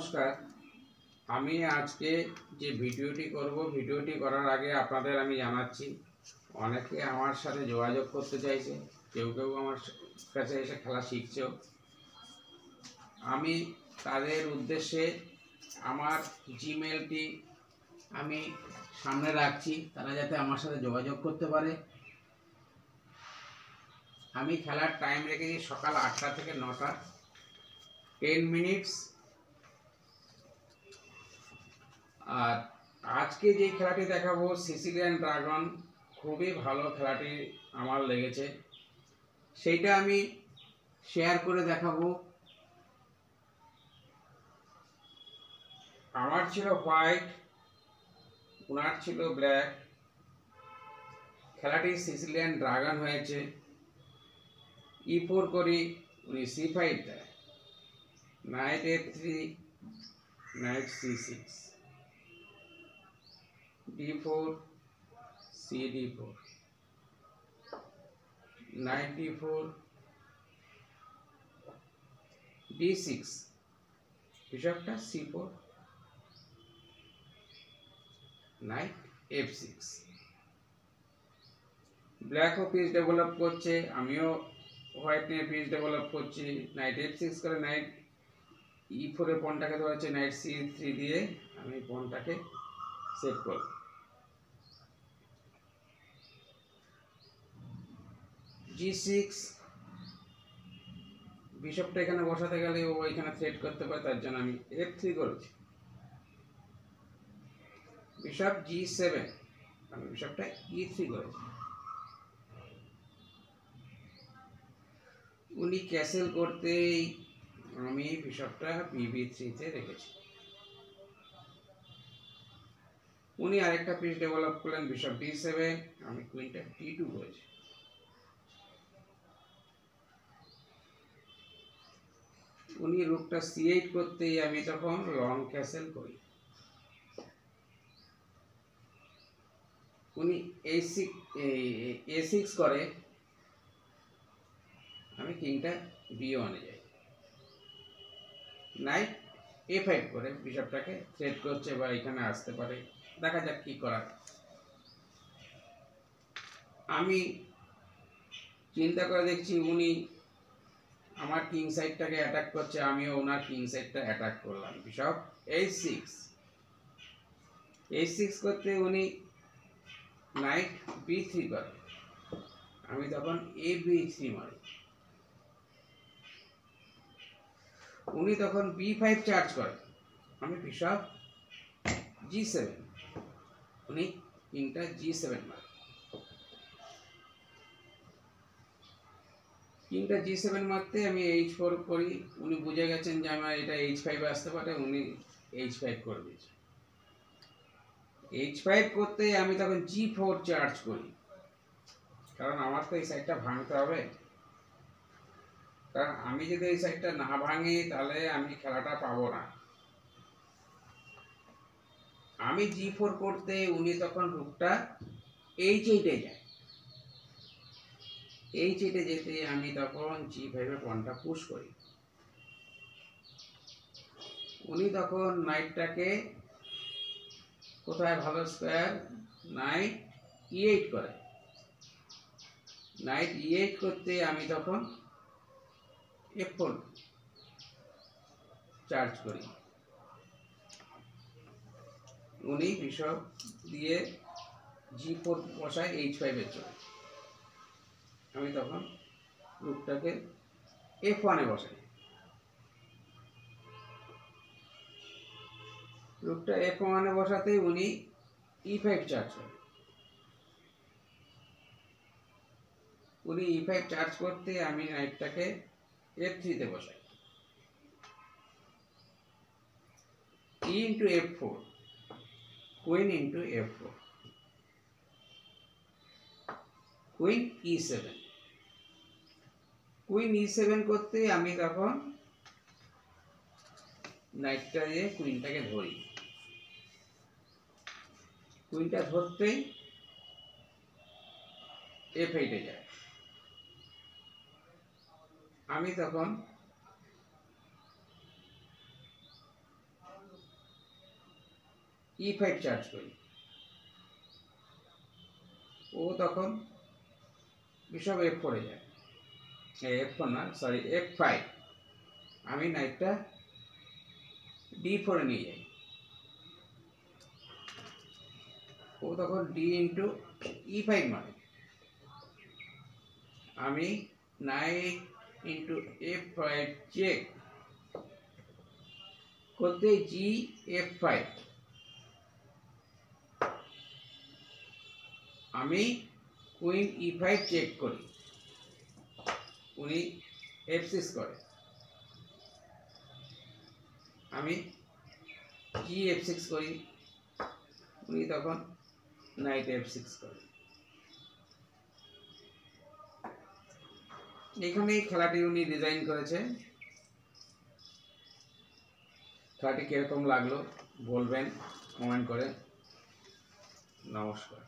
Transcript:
নমস্কার। আমি আজকে যে ভিডিওটি করব, ভিডিওটি করার আগে আপনাদের আমি জানাচ্ছি, অনেকে আমার সাথে যোগাযোগ করতে চাইছে, কেউ কেউ আমার কাছে এসে খেলা শিখছেও। আমি তাদের উদ্দেশ্যে আমার জিমেলটি আমি সামনে রাখছি, তারা যাতে আমার সাথে যোগাযোগ করতে পারে। আমি খেলার টাইম রেখেছি সকাল 8টা থেকে 9টা, 10 মিনিটস। আর আজকে যে খেলাটি দেখাবো সিসিলিয়ান ড্রাগন, খুবই ভালো খেলাটি আমার লেগেছে, সেইটা আমি শেয়ার করে দেখাবো। আমার ছিল হোয়াইট, ওনার ছিল ব্ল্যাক। খেলাটি সিসিলিয়ান ড্রাগন হয়েছে। E4 করি, উনি C5 দেয়, knight F3, knight C6, D4, CD4, knight D4, D6, বিশপটা C4, নাইট F6। ব্ল্যাকও পিস ডেভেলপ করছে, আমিও হোয়াইট নিয়ে পিস ডেভেলপ করছি। নাইট F6 করে নাইট E4 এ পনটাকে ধরেছে, নাইট C3 দিয়ে আমি পনটাকে সেট করব। G6, বিশপটা এখানে বসাতে গেলে ও এখানে থ্রেট করতে পারে, তার জন্য আমি F3 করেছি। বিশপ G7, আমি বিশপটা E3 করেছি। উনি ক্যাসেল করতেই আমি বিশপটা BB3 তে রেখেছি। উনি আরেকটা পিস ডেভেলপ করলেন, বিশপ D7, আমি কুইনটা D2 করেছি। উনি রুকটা C8 করতেই আমি তখন লং ক্যাসেল করি। উনি A6 করে, আমি কিংটা B1 এ যাই। নাইট A5 করে বিশপটাকে থ্রেট করছে বা এখানে আসতে পারে, দেখা যাক কি করার। আমি চিন্তা করে দেখছি উনি আমার কিং সাইডটাকে অ্যাটাক করছে, আমিও ওনার কিং সাইডটা অ্যাটাক করলাম। বিশপ H6 করতে উনি নাইট B3 করে, আমি তখন AB3 মারি। উনি তখন B5 চার্জ করে, আমি বিশপ G7, উনি কিংটা G7 মারে। কিংটা G7 মারতে আমি H4 করি, উনি বুঝে গেছেন যে আমার এটা H5 আসতে পারে, উনি H5 করে দিয়েছে। H5 করতে আমি তখন G4 চার্জ করি, কারণ আমার তো এই সাইডটা ভাঙতে হবে। কারণ আমি যদি এই সাইডটা না ভাঙি তাহলে আমি খেলাটা পাবো না। আমি G4 করতে উনি তখন রুকটা H8 এ যায়। H8 এ যেতে আমি তখন G5 এ পনটা পুশ করি। উনি তখন নাইটটাকে কোথায় ভালো স্কয়ার, নাইট E8 করে। নাইট E8 করতে আমি তখন F4 চার্জ করি। উনি বিশপ দিয়ে G4 বসায় H5 এর জন্য, আমি তখন রুকটাকে F1 এ বসাই। রুকটা F1 এ বসাতে উনি E5 চার্জ করে। উনি E5 চার্জ করতে আমি নাইটটাকে F3 তে বসাই। E into F4, queen into F4, queen E7। Queen E7 করতে আমি তখন নাইটটা দিয়ে কুইনটাকে ধরি। কুইনটা ধরতেই F8 এ যায়, আমি তখন E5 চার্জ করি, ও তখন বিশপ F4 এ যায়, F4 না সরি F5, আমি নাইটটা D4 এ নিয়ে যাই, ও তখন D ইন্টু E5 মানে আমি নাইট ইন্টু F5 চেক করতে G5, আমি কুইন E5 চেক করি, উনি F6 করে, আমি G6 করি, উনি তখন নাইট F6 করে। এখানে খেলাটি উনি ডিজাইন করেছে। খেলাটি কিরকম লাগলো বলবেন কমেন্ট করে। নমস্কার।